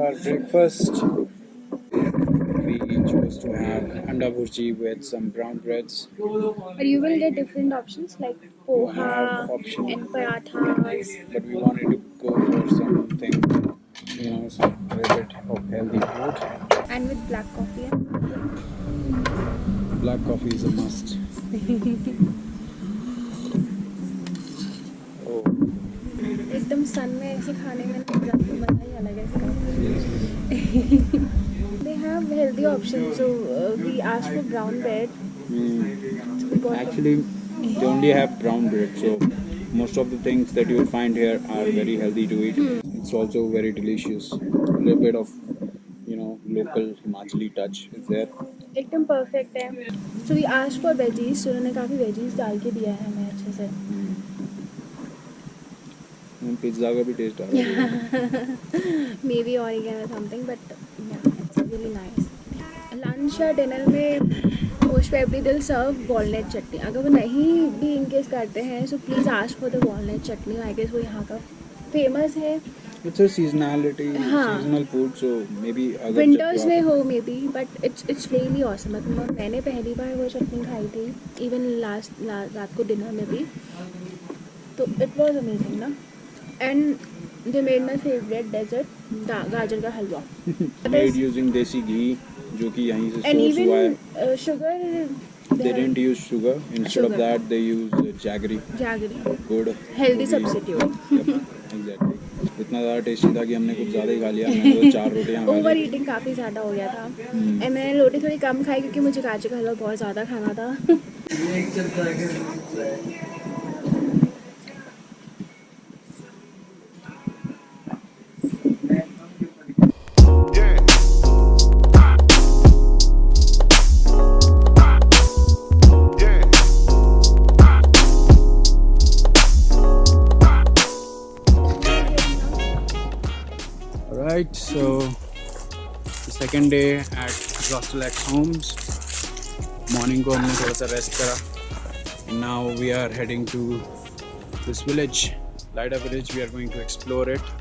our breakfast. We chose to have anda bhurji with some brown breads. But you will get different options like poha have option. and parathas. But we wanted to go for something, some a little bit of healthy food. And with black coffee. Black coffee is a must. Oh, एकदम सन में ऐसे खाने में मज़ा ही अलग है इसका. They have healthy options, so we asked for brown bread. actually, they only have brown bread, so most of the things that you will find here are very healthy to eat. It's also very delicious. A little bit of, local Himachali touch is there. एकदम perfect है. So we asked for veggies, so उन्होंने काफ़ी veggies डाल के दिया है हमें अच्छे से. पिज्ज़ा का भी टेस्ट आ रहा है. Maybe oregano or something, but yeah, it's really nice. Lunch या dinner में most probably they'll serve walnut chutney. अगर वो नहीं भी इनकेस करते हैं, so please ask for the walnut chutney. I guess वो यहाँ का famous है. It's a seasonality, हाँ. seasonal food, so maybe अगर Winters में हो maybe, but it's really awesome. मतलब मैंने पहली बार वो चटनी खाई थी, even रात को dinner में भी, तो it was amazing ना. And they made my favorite dessert, गाजर का हलवा. made using देसी घी, जो कि यहीं से And source हुआ है. even sugar. They didn't use sugar. Instead of that, they used jaggery. Jaggery. Good. Healthy substitute. Yep, exactly. इतना ज़्यादा टेस्टी था कि हमने कुछ ज़्यादा ही खा लिया. मैंने तो 4 रोटियाँ खा ओवर ली. ईटिंग काफ़ी ज़्यादा हो गया था. एंड मैंने रोटी थोड़ी कम खाई क्योंकि मुझे गाजर का हलवा बहुत ज़्यादा खाना था. Alright, so the second day at Rostelac Homes. Morning को हमने थोड़ा सा रेस्ट करा. And now we are heading to this village, Lida village. We are going to explore it.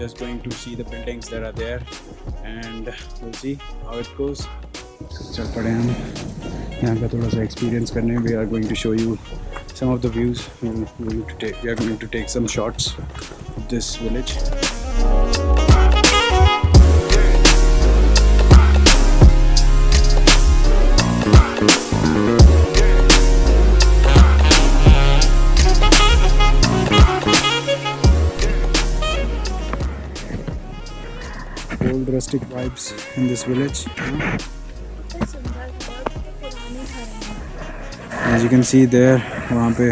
Just going to see the buildings that are there, and we'll see how it goes. चल पड़े हम यहाँ का थोड़ा सा experience करने. We are going to show you some of the views. We are going to take some shots of this village. Old rustic vibes in this village. As you can see there, वहाँ पे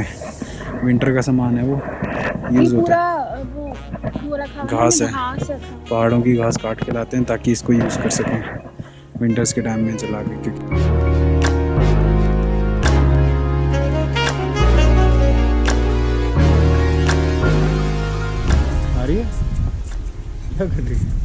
winter का सामान है, वो use होता है. घास है, पहाड़ों की घास काट के लाते हैं ताकि इसको यूज़ कर सकें विंटर्स के टाइम में चला के. आ रही है क्या कर रही है?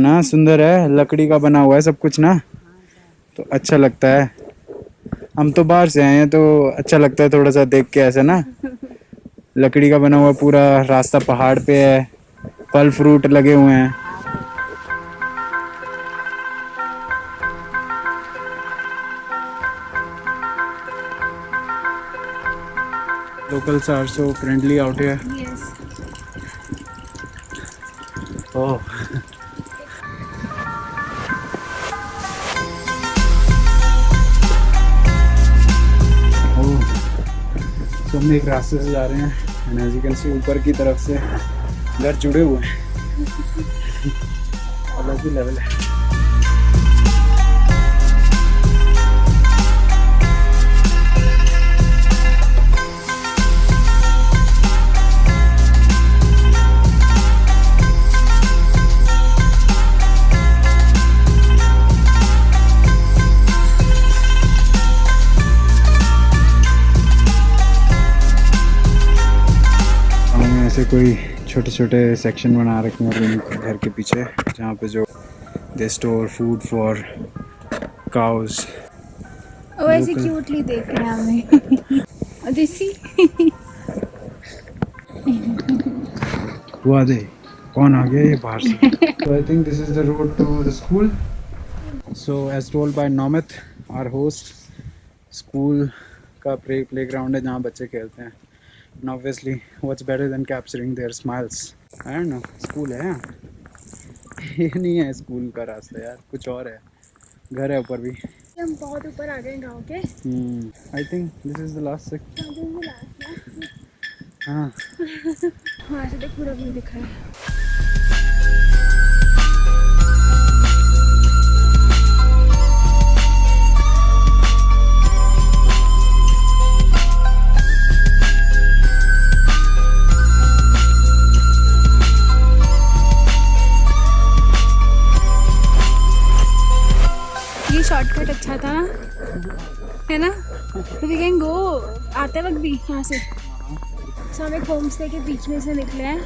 ना सुंदर है, लकड़ी का बना हुआ है सब कुछ ना, तो अच्छा लगता है. हम तो बाहर से आए हैं तो अच्छा लगता है थोड़ा सा देख के ऐसे ना. लकड़ी का बना हुआ पूरा रास्ता पहाड़ पे है, फल फ्रूट लगे हुए हैं. Locals are so friendly out here. Yes. Oh. तो हम एक रास्ते से जा रहे हैं, and as you can see ऊपर की तरफ से घर जुड़े हुए हैं. अलग ही लेवल है. कोई छोटे छोटे सेक्शन बना रखे हैं रूम घर के पीछे, जहाँ पे जो they store food for cows. वो ऐसे क्यूटली देख रहे हैं हमें। देसी हुआ दे कौन आ गया ये बाहर से। So I think this is the road to the school. So as told by Nomit, our host, school का playground है जहाँ बच्चे खेलते हैं। And obviously, what's better than capturing their smiles? I don't know. School है यहाँ। ये नहीं है स्कूल का रास्ता यार, कुछ और है। घर है ऊपर भी। हम बहुत ऊपर आ गए गांव के। I think this is the last section. हाँ। वहाँ से देख पूरा व्यू दिख रहा है। ये शॉर्टकट अच्छा था ना, है ना? वी कैन गो आते वक्त भी यहाँ से। सो हम एक होम स्टे के बीच में से निकले हैं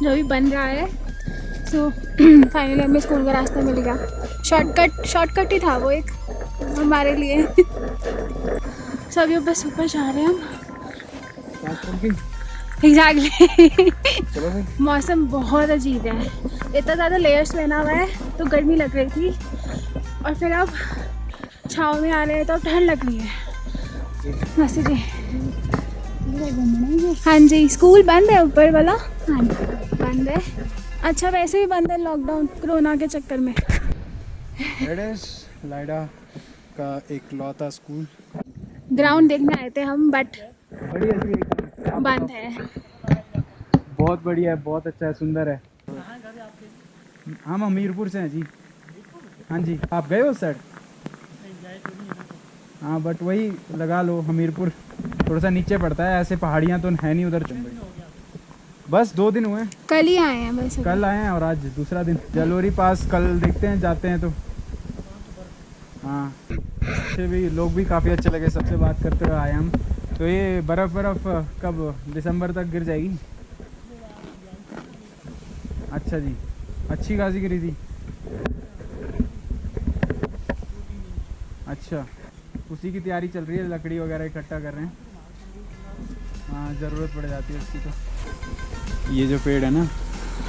जो अभी बन रहा है। सो फाइनली हमें स्कूल का रास्ता मिल गया। शॉर्टकट ही था वो एक हमारे लिए। सो अभी बस ऊपर जा रहे हैं हम। एग्जैक्टली। मौसम बहुत अजीब है, इतना ज़्यादा लेयर्स पहना हुआ है तो गर्मी लग रही थी, और फिर अब छाँव में आ रहे हैं तो ठंड लग रही है। मस्त जी। हाँ जी, स्कूल बंद है ऊपर वाला। हाँ बंद है। अच्छा वैसे भी बंद है लॉकडाउन कोरोना के चक्कर में। It is लाइडा का एक लौता स्कूल। ग्राउंड देखने आए थे हम, बट बढ़िया बंद है। बहुत बढ़िया है, बहुत अच्छा है, सुंदर है। हम हमीरपुर से हैं जी। हाँ जी, आप गए हो सर? हाँ बट वही लगा लो, हमीरपुर थोड़ा सा नीचे पड़ता है, ऐसे पहाड़ियाँ तो है नहीं उधर। बस 2 दिन हुए, कल ही आए हैं बस। कल आए हैं और आज दूसरा दिन। जलोरी पास कल देखते हैं, जाते हैं तो। हाँ अच्छे भी लोग भी काफ़ी अच्छे लगे, सबसे बात करते हुए आए हम। तो ये बर्फ़ कब दिसंबर तक गिर जाएगी? अच्छा जी, अच्छी खासी गिरी थी। अच्छा, उसी की तैयारी चल रही है, लकड़ी वगैरह इकट्ठा कर रहे हैं। हाँ ज़रूरत पड़ जाती है उसकी तो। ये जो पेड़ है ना,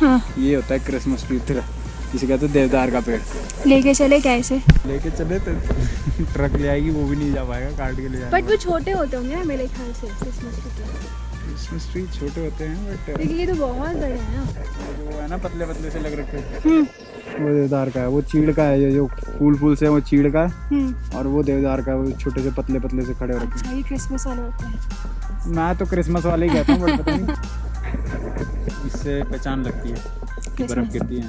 हाँ ये होता है क्रिसमस ट्री का, इसे कहते हैं देवदार का पेड़। लेके चले कैसे? लेके चले तो ट्रक ले आएगी, वो भी नहीं जा पाएगा, काट के ले जाएगा। बट वो छोटे होते होंगे ना मेरे ख्याल से क्रिसमस ट्री। क्रिसमस ट्री छोटे होते हैं बट लेकिन ये तो बहुत बड़े हैं ना। वो है ना पतले पतले से लग रखे हैं, वो देवदार का है। वो चीड़ का है, ये जो फूल से वो चीड़ का है, और वो देवदार का, वो छोटे से पतले पतले से खड़े हो रखे हैं। अच्छा, ये क्रिसमस वाले होते हैं। मैं तो क्रिसमस वाले ही कहता हूँ, बट पता नहीं इससे पहचान लगती है कि बर्फ गिरती है।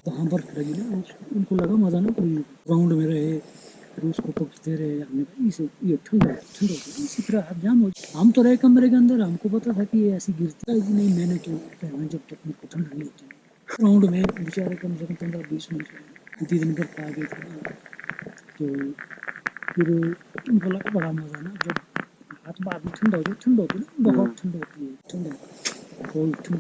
वहाँ बर्फ लगी ना, उनको लगा मजा ना, कोई ग्राउंड में रहे, फिर उसको पकड़ते रहे। हमने कहा इसे ये ठंडा इसी तरह आप जाम हो। हम तो रहे कमरे के अंदर, हमको पता था कि ये ऐसी गिरती है। नहीं मैंने तो पहना जब तक मेरे को ठंड नहीं होती। ग्राउंड में बेचारे कम से कम 15-20 मिनट इतनी दिन बर्फ आ गई थी। तो फिर उनको लगा बड़ा मजा ना, जब हाथ बाद में ठंडा होती ना, बहुत ठंड होती है, ठंडा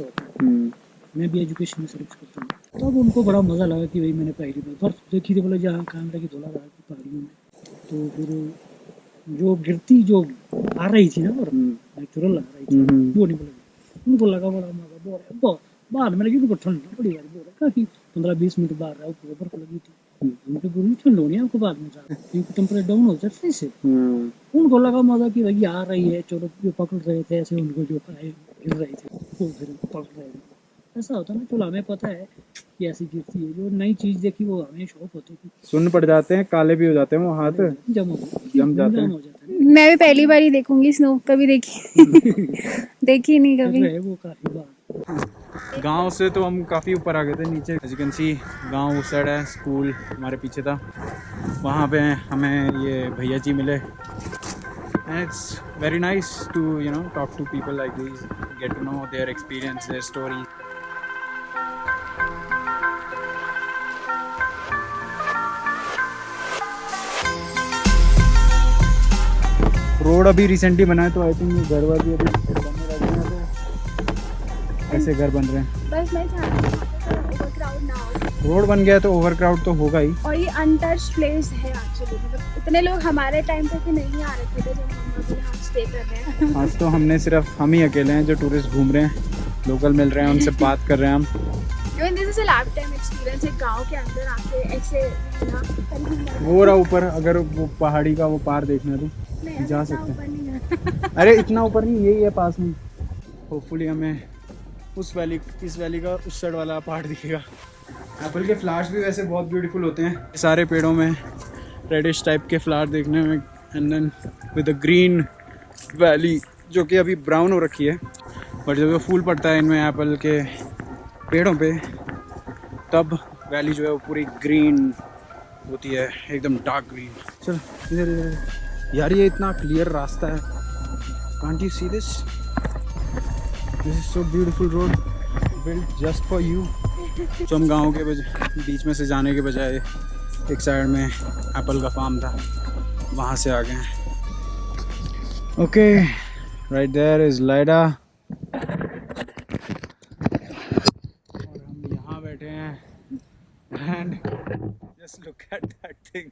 होता है। मैं भी एजुकेशन में सर्विस करता हूँ, तब उनको बड़ा मज़ा लगा कि भाई मैंने पहली बार बर्फ देखी थी। बोले जहाँ काम लगी धुला रहा थी पहाड़ियों में, तो फिर जो गिरती जो आ रही थी ना बर्फ, नेचुरल आ रही थी, वो नहीं बोले। उनको लगा बड़ा मज़ा। बहुत बाद में लगी उनको ठंड बड़ी बार बोल रहा कि 15-20 मिनट बाहर रहा, पूरा बर्फ लगी थी। उनको पूरी ठंड होनी है, आपको बाद में जाकर क्योंकि टेम्परेचर डाउन हो जाता है इससे। उनको लगा मज़ा कि भाई आ रही है, चलो जो पकड़ रहे थे ऐसे, उनको जो गिर रही थी वो फिर पकड़ रहे थे। ऐसा होता है ना, चलो हमें पता है कि ऐसी गिरती है। जो नई चीज़ देखी वो हमें शौक होती है। सुन्न पड़ जाते हैं, काले भी हो जाते हैं वो हाथ, जम जाते हैं। मैं भी पहली बार ही देखूंगी स्नो, कभी देखी नहीं कभी। वो काफी बार गांव से तो हम काफ़ी ऊपर आ गए थे नीचे। एज यू कैन सी गांव उस साइड है, स्कूल हमारे पीछे था। वहाँ पे हमें ये भैया जी मिले, and it's very nice to talk to people like this, get to know their experience, their story. Road अभी रिसेंटली बना है, तो आई थिंक घर वाली अभी बनने लगे हैं, कैसे घर बन रहे हैं। बस मैं चाहती हूँ ओवरक्राउड ना हो, रोड बन गया तो ओवरक्राउड तो होगा ही। और ये अनटच्ड प्लेस है एक्चुअली, मतलब इतने लोग हमारे टाइम पे नहीं आ रहे थे जब हम अभी यहाँ स्टे कर रहे हैं। आज तो हमने सिर्फ हम ही अकेले हैं जो टूरिस्ट घूम रहे हैं, लोकल मिल रहे हैं, उनसे बात कर रहे हैं हम। Even this is a life time experience, एक गांव के अंदर आके ऐसे वो रहा ऊपर, अगर वो पहाड़ी का वो पार देखना है तो जा सकते हैं। अरे इतना ऊपर नहीं, यही है पास में। होपफुली हमें उस वैली, इस वैली का उस साइड वाला पहाड़ दिखेगा। एप्पल के फ्लावर्स भी वैसे बहुत ब्यूटीफुल होते हैं, सारे पेड़ों में रेडिश टाइप के फ्लावर देखने में, and then with a green valley जो कि अभी ब्राउन हो रखी है, बट जब वो फूल पड़ता है इनमें एप्पल के पेड़ों पे, तब वैली जो है वो पूरी ग्रीन होती है, एकदम डार्क ग्रीन। चलो इधर यार, ये इतना क्लियर रास्ता है, can't you see this, this is so beautiful road built just for you. तो हम गाँव के बीच में से जाने के बजाय एक साइड में एप्पल का फार्म था, वहाँ से आ गए हैं। Okay, right there is Lyda, and just look at that thing.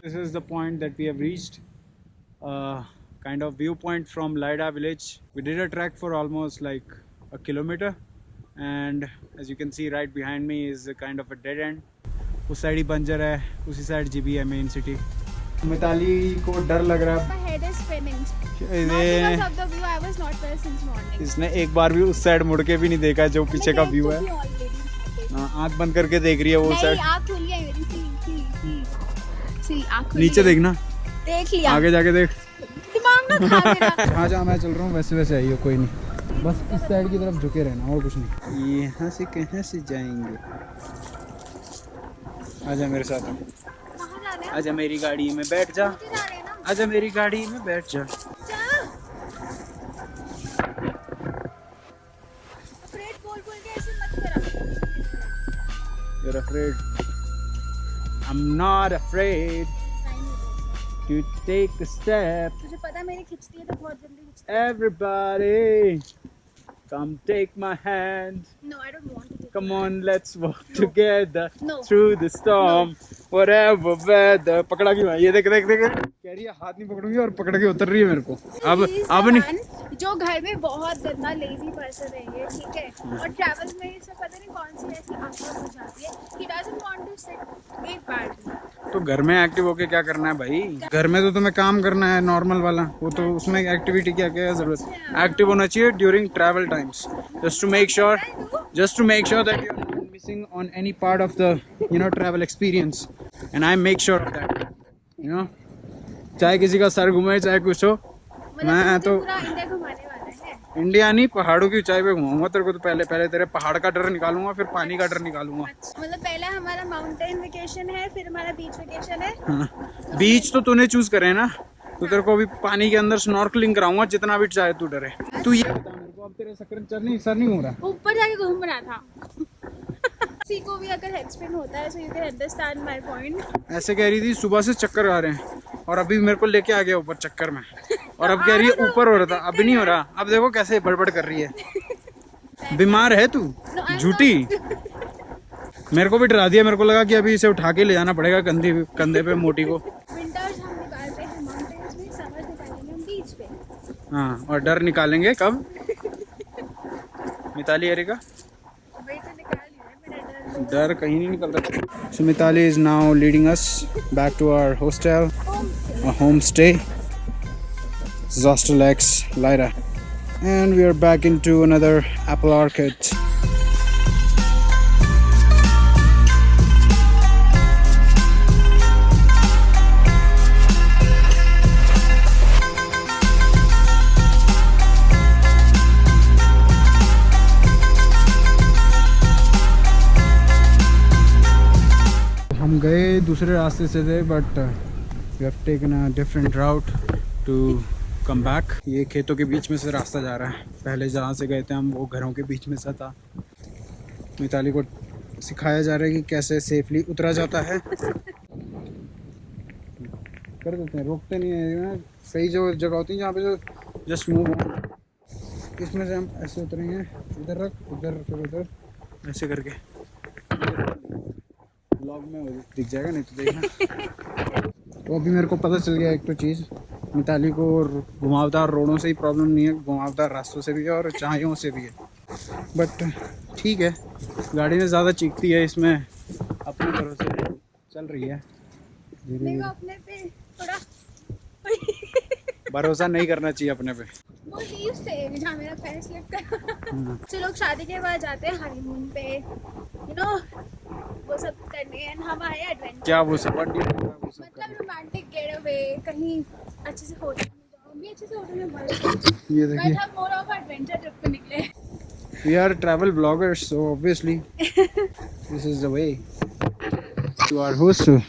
This is the point that we have reached. Kind of viewpoint from Laida village. We did a trek for almost like a kilometer, and as you can see right behind me is a kind of a dead end. उस side ही बंजर है, उसी side GB है main city. Mitali को डर लग रहा है, My head is spinning. Not because of the view, I was not well since morning. इसने एक बार भी उस साइड मुड़ के भी नहीं देखा जो पीछे का व्यू है। आँख बंद करके देख रही है वो साइड। आँख खुली है मेरी, सी आँख खुली नीचे है। देखना, देख लिया, आगे जाके देख। दिमाग ना खा मेरा। हाँ जहाँ मैं चल रहा हूँ वैसे वैसे आइए, कोई नहीं, बस इस साइड की तरफ झुके रहना और कुछ नहीं। यहाँ से कहाँ से जाएंगे, आजा मेरे साथ, कहाँ जा रहे हैं? आजा मेरी गाड़ी में बैठ जा, नीचे जा रहे हैं ना? आजा मेरी गाड़ी में बैठ जा। Afraid बोल के ऐसे मत करा। You're afraid? I'm not afraid to take a step. तुझे पता मेरी खिंचती है तो बहुत जल्दी खिंचती है। Everybody, come take my hand. No, I don't want to take Come on, let's walk together No. through the storm, whatever weather. पकड़ा क्यों है? ये देख देख देख, कह रही है हाथ नहीं पकड़ूंगी और पकड़ के उतर रही है मेरे को। अब नहीं, जो घर में बहुत गंदा लेजी पर्सन है ये, ठीक है, और ट्रैवल में इसे पता नहीं कौन सी ऐसी आदत हो जाती है, he doesn't want to sit एक बार। तो घर में एक्टिव होके क्या करना है भाई? घर में तो तुम्हें काम करना है नॉर्मल वाला, वो तो उसमें एक्टिविटी क्या क्या जरूरत है? एक्टिव होना चाहिए during travel times, just to make sure that you are not missing on any part of the travel experience, and I make sure of that, चाहे किसी का सर घूमे चाहे कुछ हो, मैं तो पूरा इंडिया घुमाने वाला है। इंडिया नहीं, पहाड़ों की ऊंचाई पे घुमाऊंगा तेरे को। तो पहले तेरे पहाड़ का डर निकालूंगा, फिर पानी का डर निकालूंगा। मतलब पहले हमारा माउंटेन वेकेशन है, फिर हमारा बीच वेकेशन है। हाँ। बीच तो तूने चूज करे ना, तो तेरे को अभी पानी के अंदर स्नॉर्कलिंग कराऊंगा, जितना भी चाहे तू डरे। तू ये बता मेरे को, अब तेरे सर नहीं घूम रहा? ऊपर जाके घूम रहा था। किसी को भी अगर हेड स्पिन होता है, so you can understand my point। ऐसे कह रही थी सुबह से चक्कर आ रहे हैं, और अभी मेरे को लेके आ गया ऊपर चक्कर में, और अब कह रही है ऊपर हो रहा था, अभी नहीं हो रहा। अब देखो कैसे बड़बड़ कर रही है। बीमार है तू, झूठी। मेरे को भी डरा दिया, मेरे को लगा कि अभी इसे उठा के ले जाना पड़ेगा कंधे पे मोटी को। विंटर्स हम निकालते हैं माउंटेन्स में, समर्स निकालेंगे हम बीच पे। हाँ, और डर निकालेंगे कब? मिताली एरिका, वही तो निकाल लिया है मेरा डर। डर कहीं नहीं निकल रहा। So Mitali is now leading us back to our hostel, a homestay, Zostel X Lyra, and we are back into another apple orchard. हम गए दूसरे रास्ते से थे, but we have taken a different route to come back. ये खेतों के बीच में से रास्ता जा रहा है। पहले जहाँ से गए थे हम वो घरों के बीच में से था। मिताली को सिखाया जा रहा है कि कैसे सेफली उतरा जाता है। कर देते हैं, रोकते नहीं है। सही जो जगह होती है जहाँ पे जो जस्ट मूव ऑन, इसमें से हम ऐसे उतरेंगे। इधर रख, उधर फिर उधर, ऐसे करके। ब्लॉग में दिख जाएगा, नहीं तो देखना। तो अभी मेरे को पता चल गया एक तो चीज़, मिताली को घुमावदार रोडों से ही प्रॉब्लम नहीं है, घुमावदार रास्तों से भी है और चाइयों से भी है। बट ठीक है, गाड़ी में ज़्यादा चीखती है, इसमें अपने भरोसे चल रही है। धीरे धीरे अपने पे थोड़ा भरोसा नहीं करना चाहिए अपने पे। वो लीव्स थे जहाँ मेरा पैर स्लिप करा। जो लोग शादी के बाद जाते हैं हनीमून पे, यू नो, वो सब करने, एंड हम आए एडवेंचर। क्या वो सब मतलब रोमांटिक गेट अवे, कहीं अच्छे से होटल में जाओ, भी अच्छे से होटल में बस। ये देखिए, बट हम मोर ऑफ एडवेंचर ट्रिप पे निकले। we are travel bloggers, so obviously this is the way to our hostel.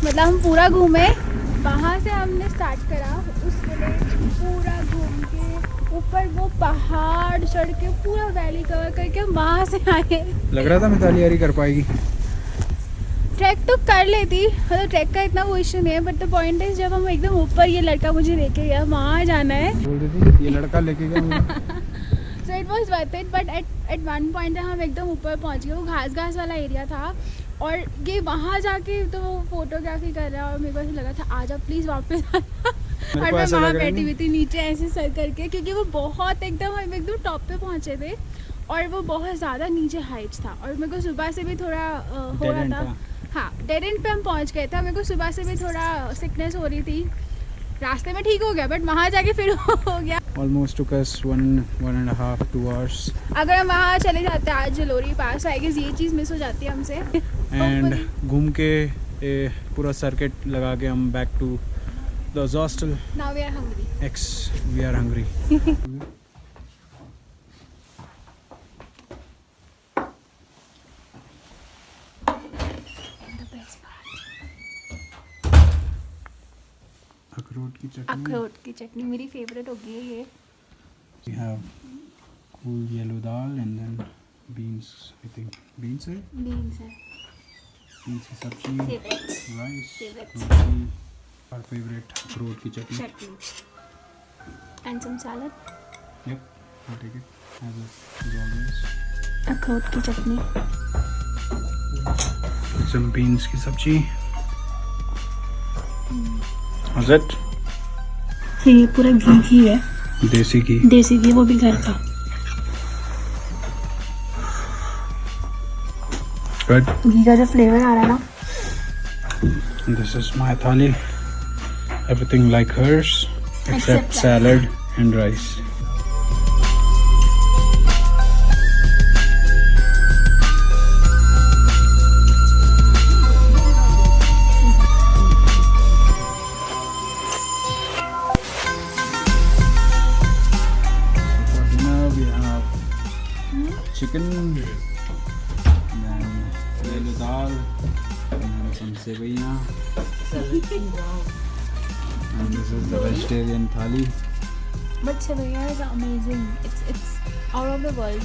मतलब हम पूरा घूमे, वहाँ से हमने स्टार्ट करा, उस विलेज पूरा घूम के ऊपर वो पहाड़ चढ़ के पूरा वैली कवर करके हम वहाँ से आए। लग रहा था मिताली यारी कर पाएगी। ट्रैक तो कर लेती, मतलब ट्रैक का इतना वो इशू नहीं है, बट द पॉइंट इज जब हम एकदम ऊपर, ये लड़का मुझे लेके गया, वहाँ जाना है। बोल देती ये लड़का लेके गया। So it was worth it, but at one point हम एकदम ऊपर पहुँच गए। वो घास वाला एरिया था और ये वहाँ जाके तो वो फोटोग्राफी कर रहा है और मेरे को ऐसा लगा था आजा प्लीज़ वापस आना। और मैं वहाँ बैठी हुई थी नीचे ऐसे सर करके, क्योंकि वो बहुत एकदम, हम एकदम टॉप पे पहुँचे थे और वो बहुत ज़्यादा नीचे हाइट्स था और मेरे को सुबह से भी थोड़ा हो रहा था। हाँ, डेड एंड पे हम पहुँच गए थे। मेरे को सुबह से भी थोड़ा सिकनेस हो रही थी, रास्ते में ठीक हो गया, बट वहाँ जाके फिर हो गया। Almost took us 1.5 2 hours. अगर हम वहाँ चले जाते आज जलोरी पास, आई गेस ये चीज़ मिस हो जाती है हमसे। एंड घूम के पूरा सर्किट लगा के हम back to the hostel. Now we are hungry. We are hungry. अखरोट की चटनी मेरी फेवरेट होगी है ये। We have cool yellow dal and then beans, I think. Beans है? बीन्स है। Beans की सब्जी, rice, Favorite. roti, our favorite अखरोट की चटनी. And some salad. Yep, I'll take it as always. अखरोट की चटनी। Some beans की सब्जी. How's it? ये पूरा घी है, देसी घी। देसी घी, वो भी घर का। Good. घी का जो फ्लेवर आ रहा है ना। This is my thali. Everything like hers except salad and rice. For dinner we have chicken, then yellow dal, and then some sevaiya. And this is the vegetarian thali. But sevaiya is amazing. It's out of the world.